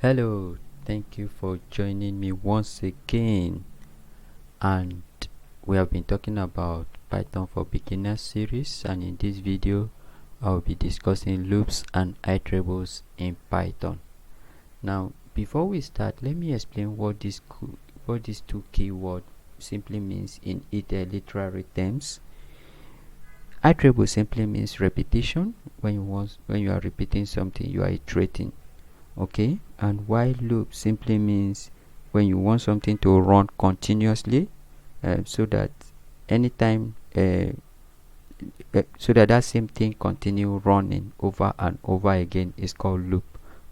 Hello, thank you for joining me once again. And we have been talking about Python for Beginners series, and in this video I will be discussing loops and iterables in Python. Now, before we start, let me explain what these two keywords simply means in literary terms. Iterable simply means repetition. When you are repeating something, you are iterating. Okay, and while loop simply means when you want something to run continuously, so that anytime so that same thing continue running over and over again is called loop.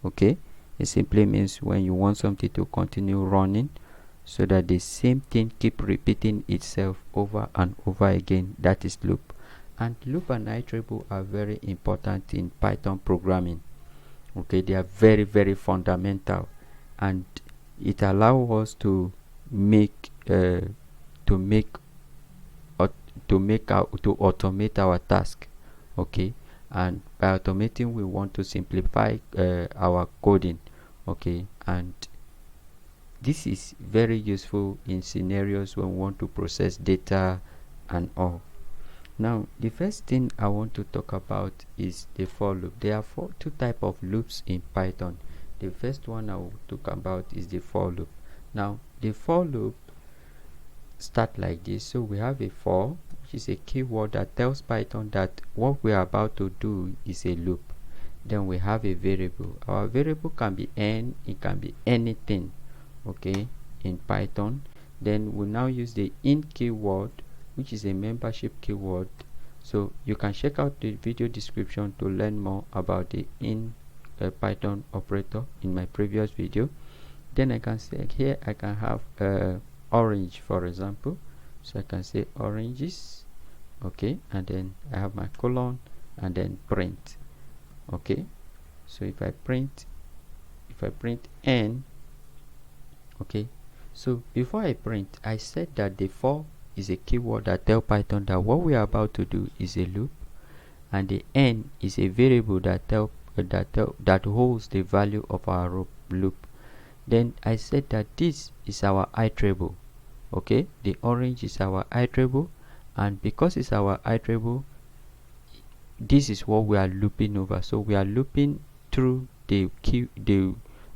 Okay, it simply means when you want something to continue running so that the same thing keep repeating itself over and over again, that is loop. And loop and iterable are very important in Python programming. Okay, they are very fundamental, and it allows us to make to make to automate our task. Okay, and by automating we want to simplify our coding. Okay, and this is very useful in scenarios when we want to process data and all. Now, the first thing I want to talk about is the for loop. There are two types of loops in Python. The first one I will talk about is the for loop. Now, the for loop start like this. So we have a for, which is a keyword that tells Python that what we are about to do is a loop. Then we have a variable. Our variable can be n, it can be anything. Okay, in Python. Then we now use the in keyword, which is a membership keyword. So you can check out the video description to learn more about the in Python operator in my previous video. Then I can say here I can have orange, for example. So I can say oranges. Okay, and then I have my colon and then print. Okay, so if I print n. Okay, so before I print, I said that the for is a keyword that tell Python that what we are about to do is a loop, and the n is a variable that that holds the value of our loop. Then I said that this is our iterable. Okay, the orange is our iterable, and because it's our iterable, this is what we are looping over. So we are looping through the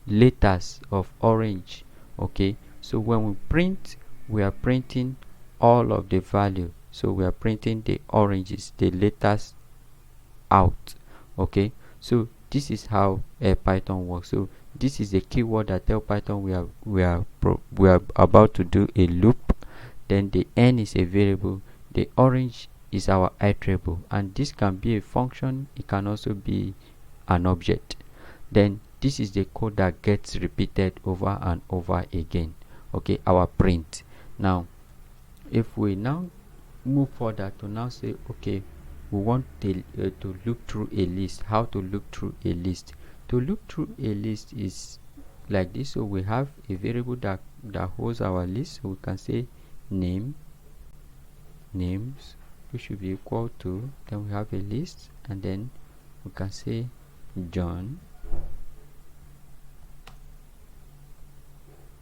letters of orange. Okay, so when we print, we are printing all of the value. So we are printing the oranges, the letters out. Okay, so this is how Python works. So this is the keyword that tell Python we are about to do a loop. Then the n is a variable, the orange is our iterable, and this can be a function, it can also be an object. Then this is the code that gets repeated over and over again. Okay, our print. Now if we now move further to now say, okay, we want to loop through a list. How to loop through a list? To loop through a list is like this. So we have a variable that holds our list. So we can say names, which should be equal to, then we have a list, and then we can say John,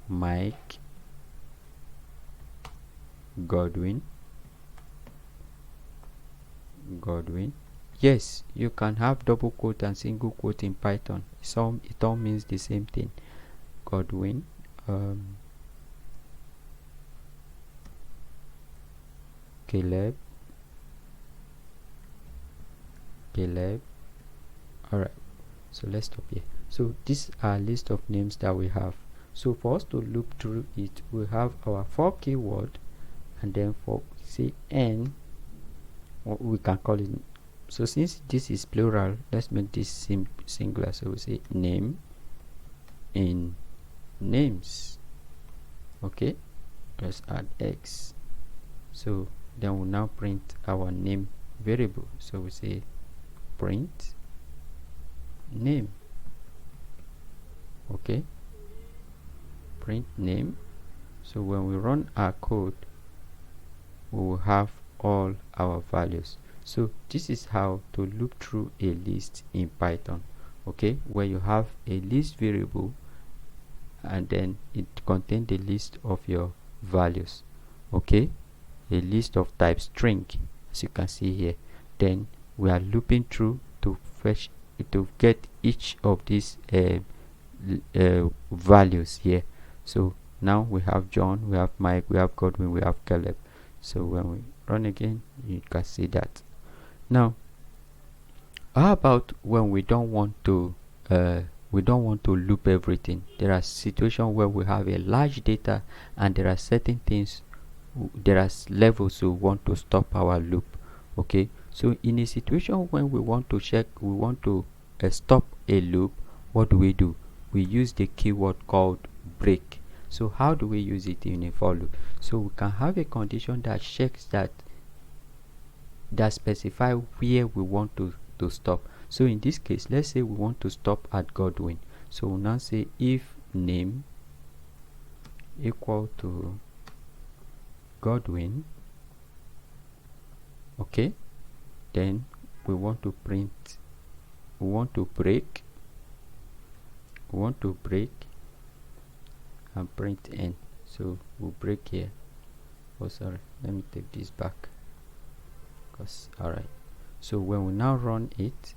Mike, Godwin. Yes, you can have double quote and single quote in Python. It all means the same thing. Godwin, Caleb. Alright, so let's stop here. So these are a list of names that we have. So for us to loop through it, we have our for keyword, and then for say n, what we can call it. So since this is plural, let's make this singular. So we say name in names. Okay, let's add x. So then we'll now print our name variable. So we say print name. Okay, print name. So when we run our code, we will have all our values. So this is how to loop through a list in Python. Okay, where you have a list variable and then it contains the list of your values. Okay, a list of type string, as you can see here. Then we are looping through to fetch, to get each of these values here. So now we have John, we have Mike, we have Godwin, we have Caleb. So when we run again, you can see that. Now how about when we don't want to loop everything? There are situations where we have a large data and there are certain things, there are levels we want to stop our loop. Okay, so in a situation when we want to check, we want to stop a loop, what do? We use the keyword called break. So how do we use it in a for loop? So we can have a condition that checks that specify where we want to stop. So in this case, let's say we want to stop at Godwin. So we'll now say if name equal to Godwin. Okay, then we want to print, we want to break and print n. So we'll break here. Oh sorry, let me take this back. Alright, so when we now run it,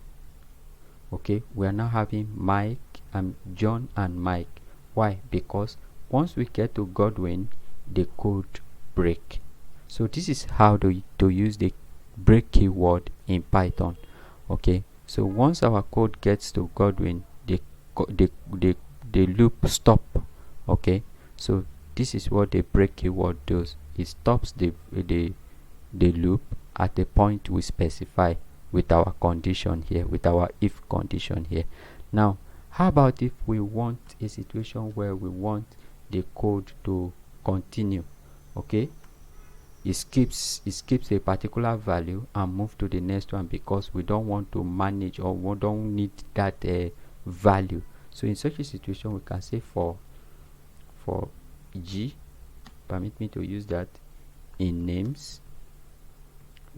okay, we are now having Mike and John and Mike. Why? Because once we get to Godwin, the code break. So this is how to use the break keyword in Python. Okay, so once our code gets to Godwin, the loop stop. Okay, so this is what the break keyword does. It stops the loop at the point we specify with our condition here, with our if condition here. Now how about if we want a situation where we want the code to continue? Okay, it skips a particular value and move to the next one because we don't want to manage, or we don't need that value. So in such a situation, we can say for G, permit me to use that, in names.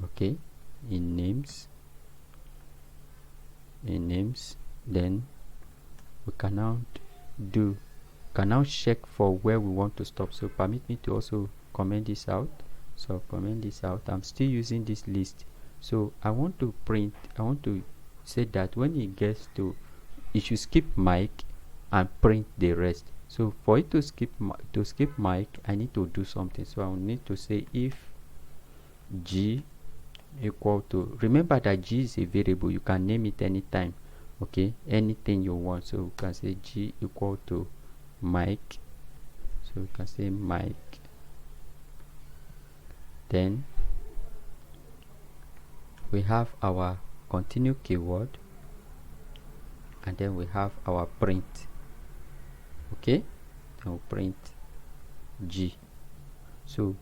Okay, in names, then we can now check for where we want to stop. So permit me to also comment this out. So comment this out. I'm still using this list. So I want to say that when it gets to, it should skip Mike and print the rest. So for it to skip Mike, I need to do something. So I will need to say if G equal to, remember that G is a variable, you can name it anytime. Okay, anything you want. So we can say G equal to Mike. So we can say Mike. Then we have our continue keyword, and then we have our print. Okay, then we'll print G. So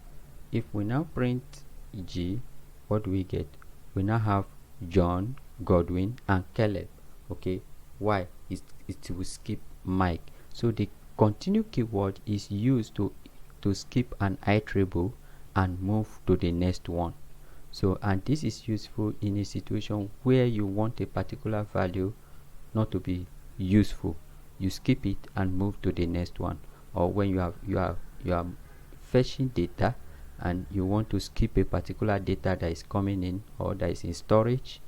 if we now print G, what do we get? We now have John, Godwin and Caleb. Okay, why? It will skip Mike. So the continue keyword is used to skip an iterable and move to the next one. So, and this is useful in a situation where you want a particular value not to be useful. You skip it and move to the next one. Or when you are fetching data and you want to skip a particular data that is coming in or that is in storage,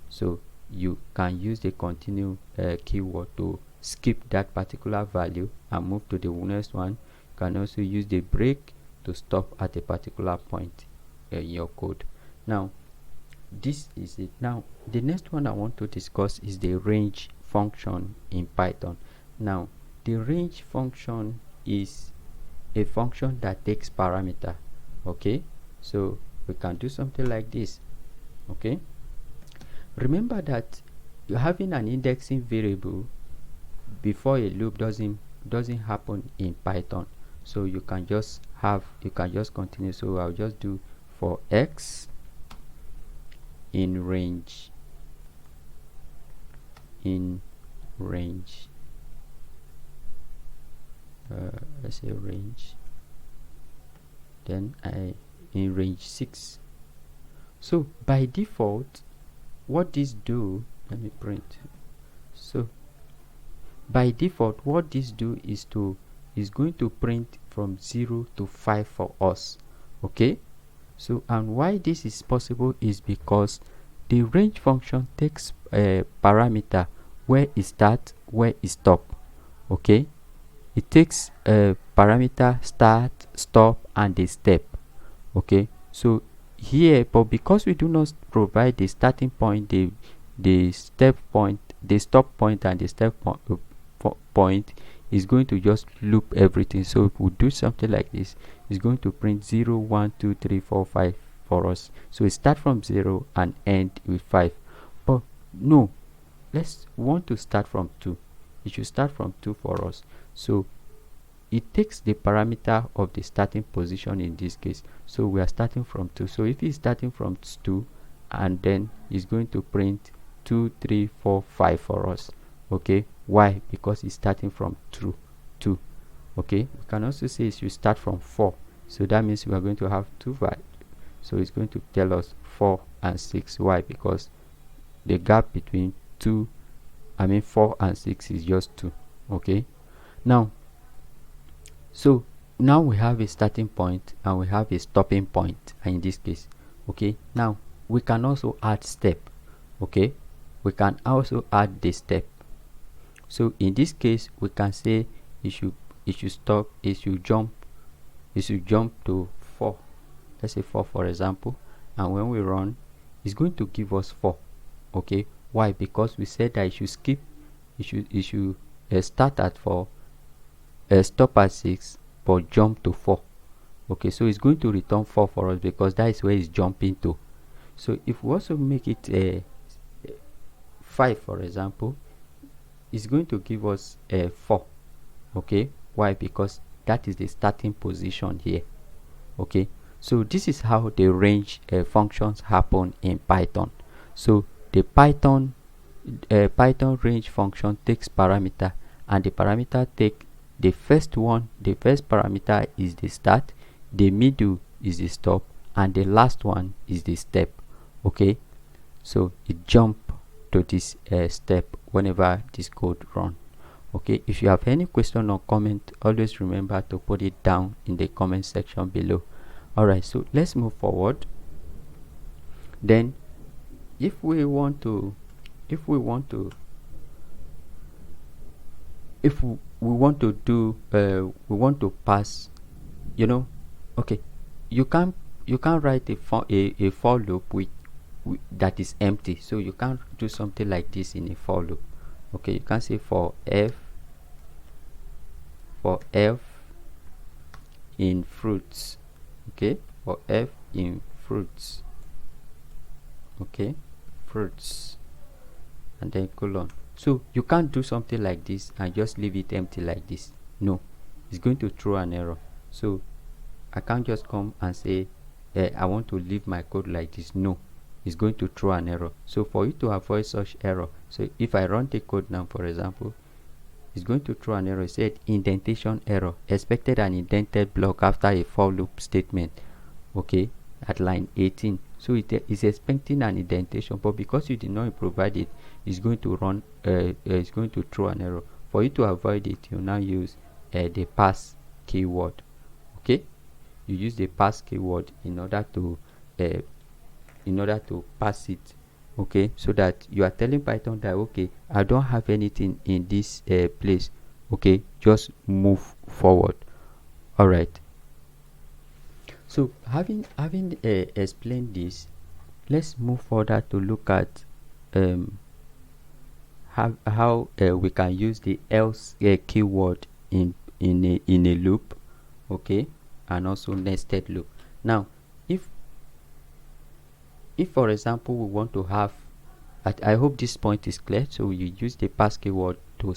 so you can use the continue keyword to skip that particular value and move to the next one. You can also use the break to stop at a particular point in your code. Now this is it. Now the next one I want to discuss is the range function in Python. Now the range function is a function that takes parameter. Okay, so we can do something like this. Okay, remember that you're having an indexing variable before a loop doesn't happen in Python. So you can just continue. So I'll just do for x in range let's say range, then in range 6. So by default, what this do, let me print. So by default, what this do is to is going to print from 0 to 5 for us. Okay, so and why this is possible is because the range function takes a parameter where it start, where it stop. Okay, it takes a parameter start, stop, and the step. Okay, so here, but because we do not provide the starting point, the step point, the stop point, and the step point is going to just loop everything. So if we do something like this, it's going to print 0 1 2 3 4 5 for us. So it start from 0 and end with 5. But no, let's want to start from 2. It should start from 2 for us. So it takes the parameter of the starting position in this case. So we are starting from 2. So if it's starting from 2, and then it's going to print 2 3 4 5 for us. Okay, why? Because it's starting from 2. Okay, we can also say it should start from 4. So that means we are going to have 2 values. So it's going to tell us 4 and 6. Why? Because the gap between 4 and 6 is just 2. Okay, now so now we have a starting point and we have a stopping point in this case. Okay, now we can also add step. Okay, we can also add the step. So in this case, we can say it should stop, it should jump to 4. Let's say 4 for example, and when we run, it's going to give us 4. Okay, why? Because we said that it should skip, it should start at 4, stop at 6, but jump to 4. Okay, so it's going to return 4 for us because that is where it's jumping to. So if we also make it a 5 for example, it's going to give us a 4. Okay, why? Because that is the starting position here. Okay, so this is how the range functions happen in Python. So the Python range function takes parameter, and the parameter take the first one. The first parameter is the start, the middle is the stop, and the last one is the step. Okay, so it jump to this step whenever this code run. Okay, if you have any question or comment, always remember to put it down in the comment section below. Alright, so let's move forward. Then if we want to do we want to pass, okay, you can write a for loop with that is empty. So you can't do something like this in a for loop. Okay, you can say for f in fruits. Okay, for f in fruits. Okay, fruits, and then colon. So you can't do something like this and just leave it empty like this. No, it's going to throw an error. So I can't just come and say I want to leave my code like this. No, it's going to throw an error. So for you to avoid such error, so if I run the code now, for example, it's going to throw an error. It said indentation error, expected an indented block after a for loop statement. Okay, at line 18. So it is expecting an indentation, but because you did not provide it, it's going to run it's going to throw an error. For you to avoid it, you now use the pass keyword. Okay, you use the pass keyword in order to pass it. Okay, so that you are telling Python that, okay, I don't have anything in this place. Okay, just move forward. All right, so having explained this, let's move further to look at how we can use the else keyword in a loop. Okay, and also nested loop. Now if for example we want to have, I hope this point is clear. So you use the pass keyword to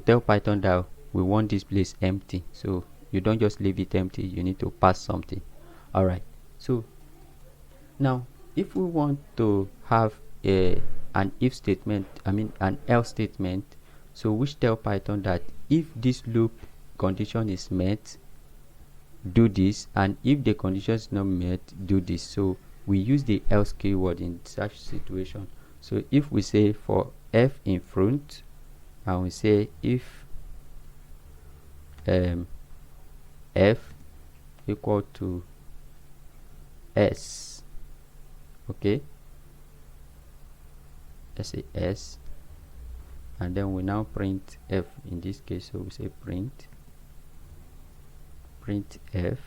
tell Python that we want this place empty. So you don't just leave it empty, you need to pass something. All right, so now if we want to have an if statement, an else statement, so which tell Python that if this loop condition is met, do this, and if the condition is not met, do this. So we use the else keyword in such situation. So if we say for f in front, and we say if f equal to s. Okay, let's say s, and then we now print f in this case. So we say print f.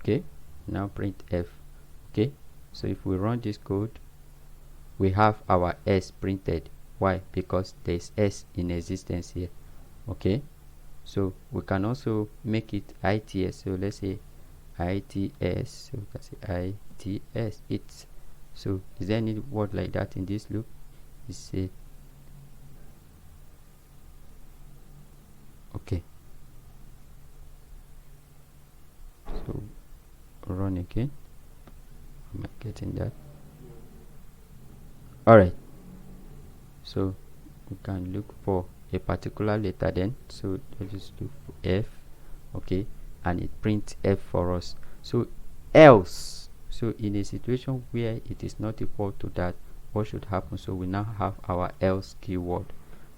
Okay, now print f. Okay, so if we run this code, we have our s printed. Why? Because there's s in existence here. Okay, so we can also make it its. So let's say its. So we can say its. It's. So is there any word like that in this loop? Is it okay? So run again. Am I getting that? All right, so we can look for a particular letter then. So let's just look for f. Okay, and it prints f for us. So else, so in a situation where it is not equal to that, what should happen? So we now have our else keyword.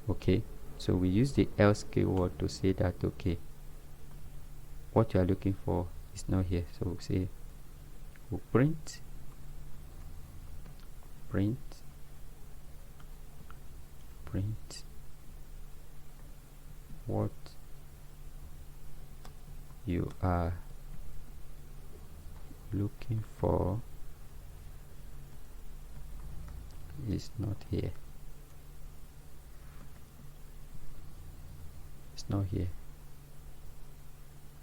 Okay, so we use the else keyword to say that, okay, what you are looking for is not here. So we say we'll print what you are looking for is not here. It's not here.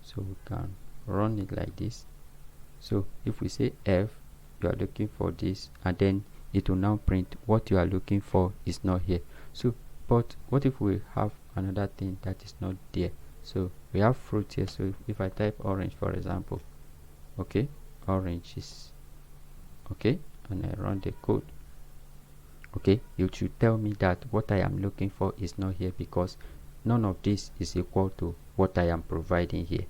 So we can run it like this. So if we say f, you are looking for this, and then it will now print what you are looking for is not here. So but what if we have another thing that is not there? So we have fruit here. So if I type orange, for example, okay, orange is okay, and I run the code, okay, you should tell me that what I am looking for is not here, because none of this is equal to what I am providing here.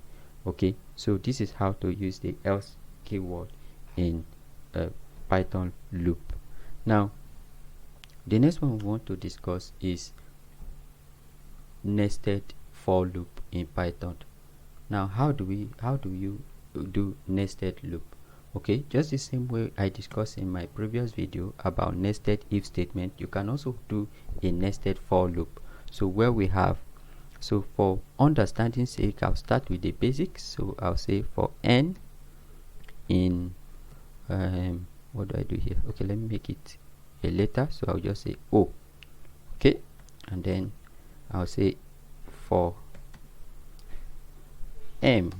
Okay, so this is how to use the else keyword in a Python loop. Now the next one we want to discuss is nested for loop in Python. Now how do you do nested loop? Okay, just the same way I discussed in my previous video about nested if statement, you can also do a nested for loop. So where we have, so for understanding sake, I'll start with the basics. So I'll say for n in what do I do here? Okay, let me make it a letter. So I'll just say O. Okay, and then I'll say for m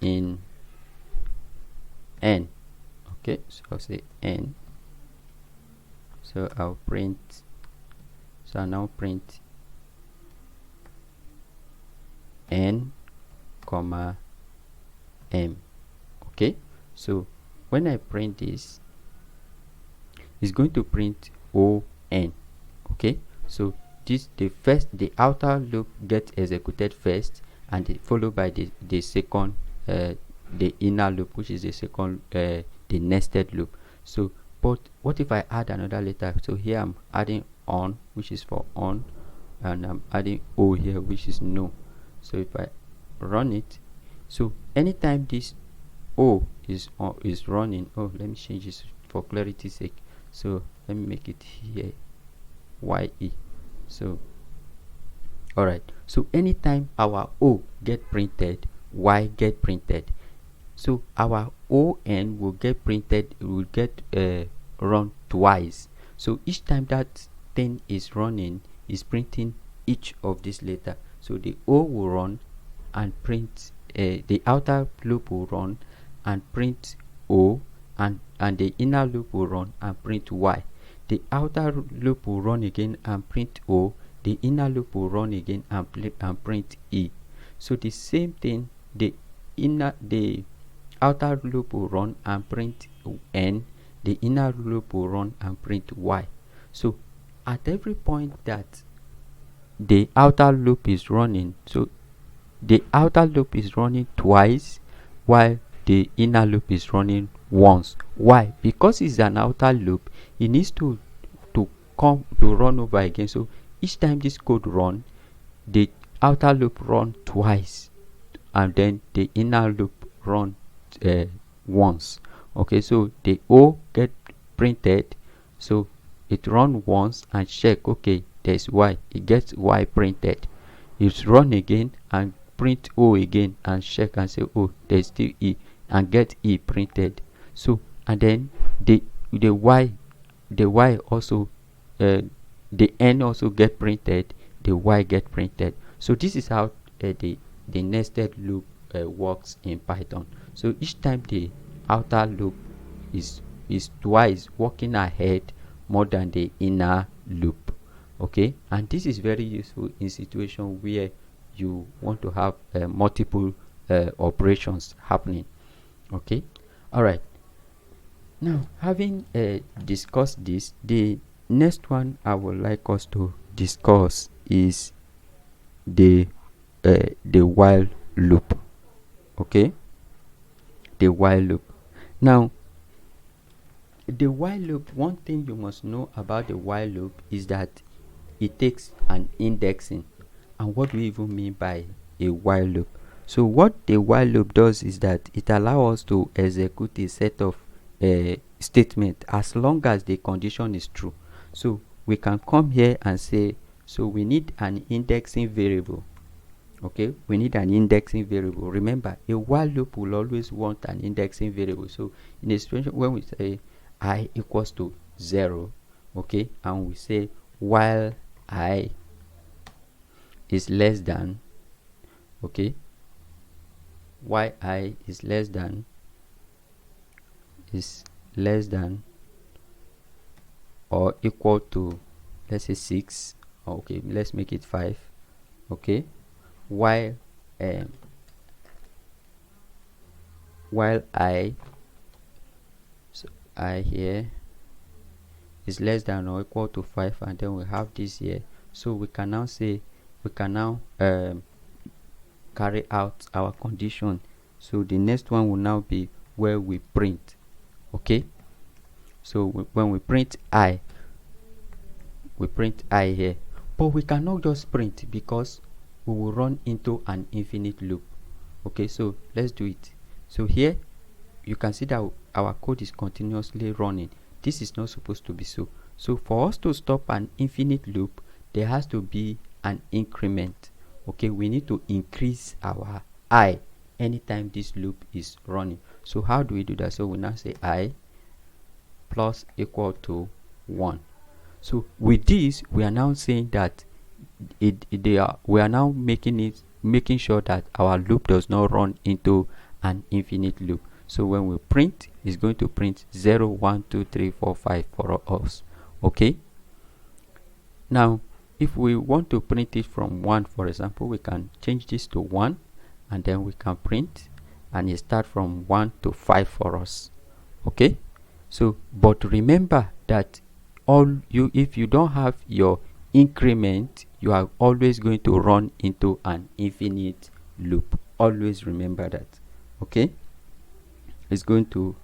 in n. Okay, so I'll say n. So I'll print, so I'll now print n comma m. Okay, so when I print this, it's going to print o n. Okay, so this, the outer loop gets executed first, and followed by the second the inner loop, which is the second the nested loop. So but what if I add another letter? So here I'm adding on, which is for on, and I'm adding o here, which is no. So if I run it, so anytime this o is running, oh, let me change this for clarity's sake. So let me make it here ye. So all right, so anytime our o get printed, y get printed. So our on will get printed, will get run twice. So each time that thing is running, is printing each of this letter. So the o will run and print, the outer loop will run and print o, and the inner loop will run and print y. The outer loop will run again and print o, the inner loop will run again and print e. So the same thing, the outer loop will run and print n, the inner loop will run and print y. So at every point that the outer loop is running, so the outer loop is running twice while the inner loop is running once. Why? Because it's an outer loop, it needs to come to run over again. So each time this code run, the outer loop run twice and then the inner loop run once. Okay, so the O get printed, so it run once and check, okay, there's Y, it gets Y printed. It run again and print O again and check and say, oh, there's still E, and get E printed. So and then the Y, the Y also the N also get printed, the Y get printed. So this is how the nested loop works in Python. So each time the outer loop is twice working ahead more than the inner loop. Okay, and this is very useful in situation where you want to have multiple operations happening. Okay, all right. Now, having discussed this, the next one I would like us to discuss is the while loop. Okay, the while loop. Now, the while loop, one thing you must know about the while loop is that it takes an indexing. And what do we even mean by a while loop? So what the while loop does is that it allows us to execute a set of statement as long as the condition is true. So we can come here and say, so we need an indexing variable. Okay, we need an indexing variable. Remember, a while loop will always want an indexing variable. So in a situation when we say I equals to 0, okay, and we say while I is less than, okay, while I is less than or equal to, let's say 6, okay, let's make it 5, okay, while I, so I here is less than or equal to 5, and then we have this here. So we can now say, we can now carry out our condition. So the next one will now be where we print. Okay, so when we print I, we print I here, but we cannot just print because we will run into an infinite loop. Okay, so let's do it. So here you can see that our code is continuously running. This is not supposed to be so. So for us to stop an infinite loop, there has to be an increment. Okay, we need to increase our I anytime this loop is running. So how do we do that? So we now say I plus equal to 1. So with this, we are now saying that we are now making sure that our loop does not run into an infinite loop. So when we print, it's going to print 0, 1, 2, 3, 4, 5 for us. Okay, now if we want to print it from 1, for example, we can change this to 1, and then we can print, and it start from 1 to 5 for us. Okay, so but remember that if you don't have your increment, you are always going to run into an infinite loop. Always remember that. Okay, it's going to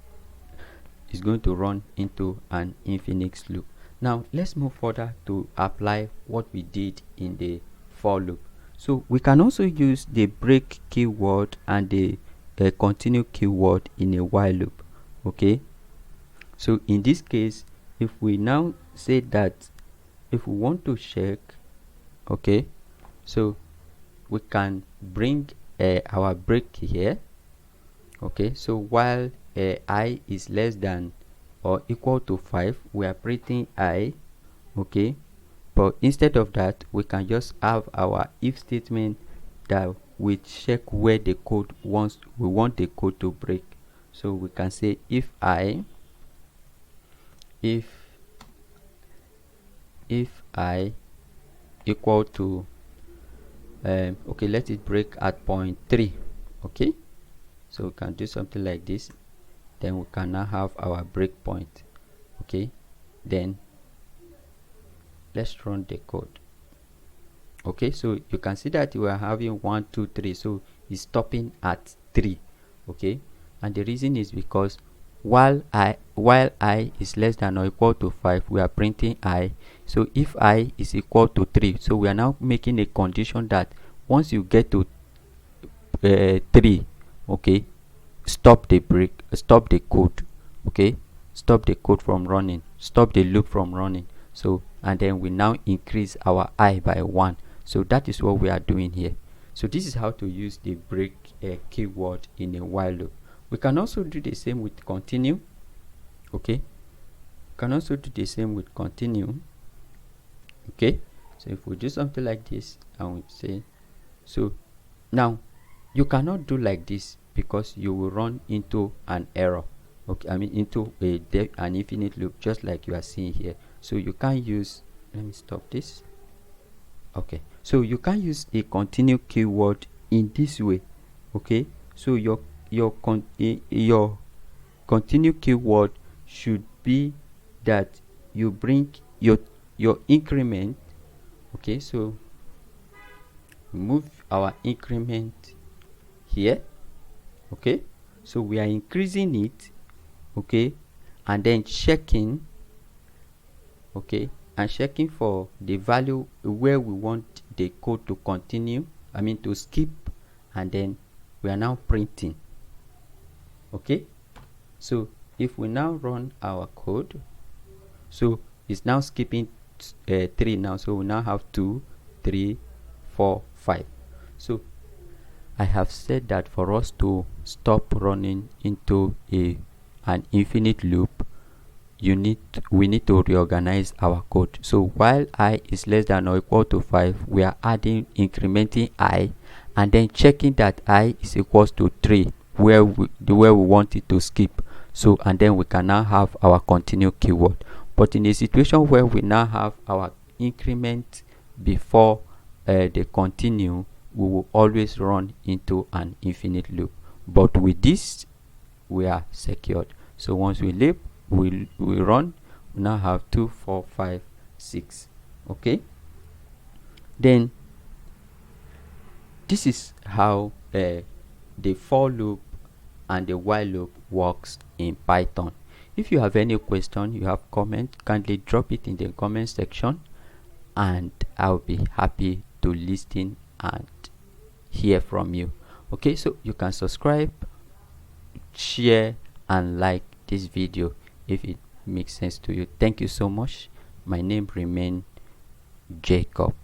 run into an infinite loop. Now let's move further to apply what we did in the for loop. So we can also use the break keyword and the continue keyword in a while loop. Okay, so in this case, if we now say that if we want to check, okay, so we can bring our break here. Okay, so while I is less than or equal to 5, we are printing I. Okay, but instead of that, we can just have our if statement that we check where the code we want the code to break. So we can say if I equal to okay, let it break at point 3. Okay, so we can do something like this. Then we can now have our breakpoint. Okay, then let's run the code. Okay, so you can see that we are having 1, 2, 3, so it's stopping at 3. Okay, and the reason is because while while I is less than or equal to 5, we are printing I. So if I is equal to 3, so we are now making a condition that once you get to 3, okay, stop the break, stop the code, okay, stop the code from running, stop the loop from running. So and then we now increase our I by 1. So that is what we are doing here. So this is how to use the break keyword in a while loop. We can also do the same with continue. Okay, can also do the same with continue. Okay, so if we do something like this and we say, so now you cannot do like this because you will run into an error. Okay, I mean into an infinite loop, just like you are seeing here. So you can't use, let me stop this. Okay, so you can use a continue keyword in this way. Okay, so your continue keyword should be that you bring your increment. Okay, so move our increment here. Okay, so we are increasing it, okay, and then checking, okay, and checking for the value where we want the code to continue, I mean to skip, and then we are now printing. Okay, so if we now run our code, so it's now skipping 3 now, so we now have 2, 3, 4, 5. So I have said that for us to stop running into an infinite loop, we need to reorganize our code. So while I is less than or equal to 5, we are incrementing I, and then checking that I is equals to 3 where we want it to skip. So and then we can now have our continue keyword. But in a situation where we now have our increment before the continue, we will always run into an infinite loop. But with this, we are secured. So once we leave, we run, we now have 2, 4, 5, 6. Okay, then this is how the for loop and the while loop works in Python. If you have any question, you have comment, kindly drop it in the comment section, and I'll be happy to listen and hear from you. Okay, so you can subscribe, share, and like this video if it makes sense to you. Thank you so much. My name remains Jacob.